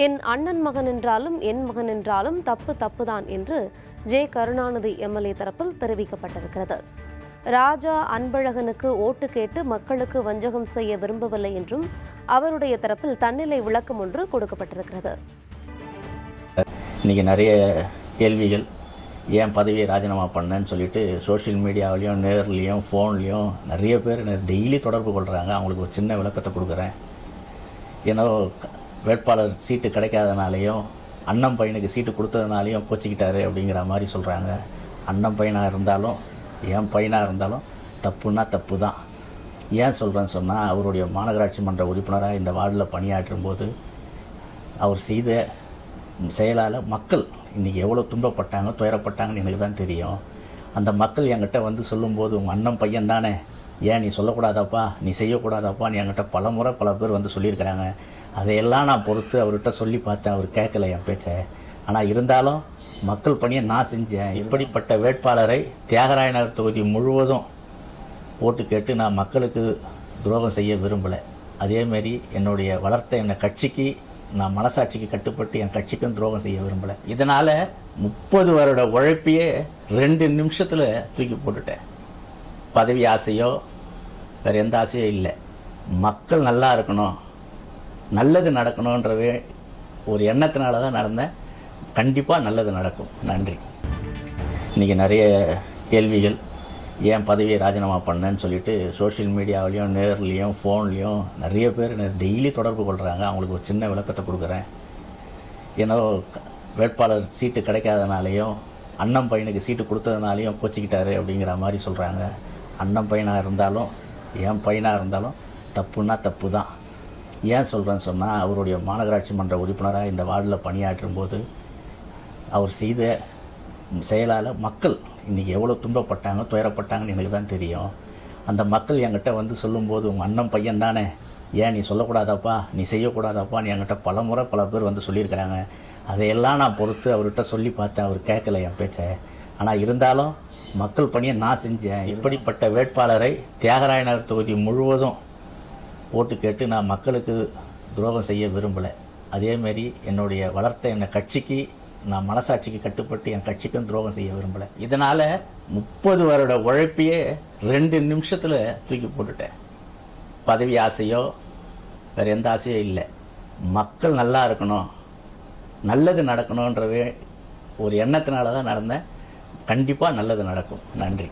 என் அண்ணன் மகன் என்றாலும் என் மகன் என்றாலும் தப்புதான் என்று ஜே. கருணாநிதி எம்எல்ஏ தரப்பில் தெரிவிக்கப்பட்டிருக்கிறது. ராஜா அன்பழகனுக்கு ஓட்டு கேட்டு மக்களுக்கு வஞ்சகம் செய்ய விரும்பவில்லை என்றும் அவருடைய தரப்பில் தன்னிலை விளக்கம் ஒன்று கொடுக்கப்பட்டிருக்கிறது. இன்னைக்கு நிறைய கேள்விகள், ஏன் பதவியை ராஜினாமா பண்ணேன்னு சொல்லிட்டு சோஷியல் மீடியாவிலையும் நேர்லேயும் ஃபோன்லேயும் நிறைய பேர் டெய்லி தொடர்பு கொள்கிறாங்க. அவங்களுக்கு ஒரு சின்ன விளக்கத்தை கொடுக்குறேன். ஏன்னா வேட்பாளர் சீட்டு கிடைக்காதனாலையும் அண்ணன் பையனுக்கு சீட்டு கொடுத்ததுனாலையும் கோச்சிக்கிட்டாரு அப்படிங்கிற மாதிரி சொல்கிறாங்க. அண்ணன் பையனாக இருந்தாலும் என் பையனாக இருந்தாலும் தப்புன்னா தப்பு தான். ஏன் சொல்கிறேன்னு சொன்னால், அவருடைய மாநகராட்சி மன்ற உறுப்பினராக இந்த வார்டில் பணியாற்றும் போது அவர் செய்த செயலால் மக்கள் இன்றைக்கி எவ்வளோ துன்பப்பட்டாங்க, துயரப்பட்டாங்கன்னு எனக்கு தான் தெரியும். அந்த மக்கள் என்கிட்ட வந்து சொல்லும்போது, உங்கள் அண்ணன் பையன் தானே, ஏன் நீ சொல்லக்கூடாதாப்பா, நீ செய்யக்கூடாதாப்பான்னு என்கிட்ட பல பேர் வந்து சொல்லியிருக்கிறாங்க. அதையெல்லாம் நான் பொறுத்து அவர்கிட்ட சொல்லி பார்த்தேன். அவர் கேட்கல என் பேச்சை. ஆனால் இருந்தாலும் மக்கள் பணியை நான் செஞ்சேன். இப்படிப்பட்ட வேட்பாளரை தியாகராய நகர் தொகுதி முழுவதும் ஓட்டு கேட்டு நான் மக்களுக்கு துரோகம் செய்ய விரும்பலை. அதேமாரி என்னுடைய வளர்த்த என்னை கட்சிக்கு நான் மனசாட்சிக்கு கட்டுப்பட்டு என் கட்சிக்கும் துரோகம் செய்ய விரும்பலை. இதனால் 30 வருட உழைப்பையே 2 நிமிஷத்தில் தூக்கி போட்டுட்டேன். பதவி ஆசையோ வேறு எந்த ஆசையோ இல்லை. மக்கள் நல்லா இருக்கணும், நல்லது நடக்கணுன்றவே ஒரு எண்ணத்தினால தான் நடந்தேன். கண்டிப்பாக நல்லது நடக்கும். நன்றி. இன்றைக்கி நிறைய கேள்விகள், ஏன் பதவியை ராஜினாமா பண்ணேன்னு சொல்லிட்டு சோஷியல் மீடியாவிலையும் நேர்லேயும் ஃபோன்லேயும் நிறைய பேர் டெய்லி தொடர்பு கொள்கிறாங்க. அவங்களுக்கு ஒரு சின்ன விளக்கத்தை கொடுக்குறேன். ஏன்னா வேட்பாளர் சீட்டு கிடைக்காதனாலையும் அண்ணன் பையனுக்கு சீட்டு கொடுத்ததுனாலையும் கோச்சிக்கிட்டாரு அப்படிங்கிற மாதிரி சொல்கிறாங்க. அண்ணன் பையனாக இருந்தாலும் என் பையனாக இருந்தாலும் தப்புன்னா தப்பு தான். ஏன் சொல்கிறேன்னு சொன்னால், அவருடைய மாநகராட்சி மன்ற உறுப்பினராக இந்த வார்டில் பணியாற்றும் போது அவர் செய்த செயலால் மக்கள் இன்றைக்கி எவ்வளோ துன்பப்பட்டாங்க, துயரப்பட்டாங்கன்னு எனக்கு தான் தெரியும். அந்த மக்கள் என்கிட்ட வந்து சொல்லும்போது, உங்கள் அண்ணன் பையன் தானே, ஏன் நீ சொல்லக்கூடாதாப்பா, நீ செய்யக்கூடாதாப்பான்னு என்கிட்ட பல பேர் வந்து சொல்லியிருக்கிறாங்க. அதையெல்லாம் நான் பொறுத்து அவர்கிட்ட சொல்லி பார்த்தேன். அவர் கேட்கல என் பேச்சை. ஆனால் இருந்தாலும் மக்கள் பணியை நான் செஞ்சேன். இப்படிப்பட்ட வேட்பாளரை தியாகராய நகர் தொகுதி முழுவதும் ஓட்டு கேட்டு நான் மக்களுக்கு துரோகம் செய்ய விரும்பலை. அதேமாரி என்னுடைய வளர்த்த என்னை கட்சிக்கு நான் மனசாட்சிக்கு கட்டுப்பட்டு என் கட்சிக்கும் துரோகம் செய்ய விரும்பலை. இதனால் 30 வருட உழைப்பையே 2 நிமிஷத்தில் தூக்கி போட்டுட்டேன். பதவி ஆசையோ வேறு எந்த ஆசையோ இல்லை. மக்கள் நல்லா இருக்கணும், நல்லது நடக்கணுன்றவே ஒரு எண்ணத்தினால தான் நடந்தேன். கண்டிப்பாக நல்லது நடக்கும். நன்றி.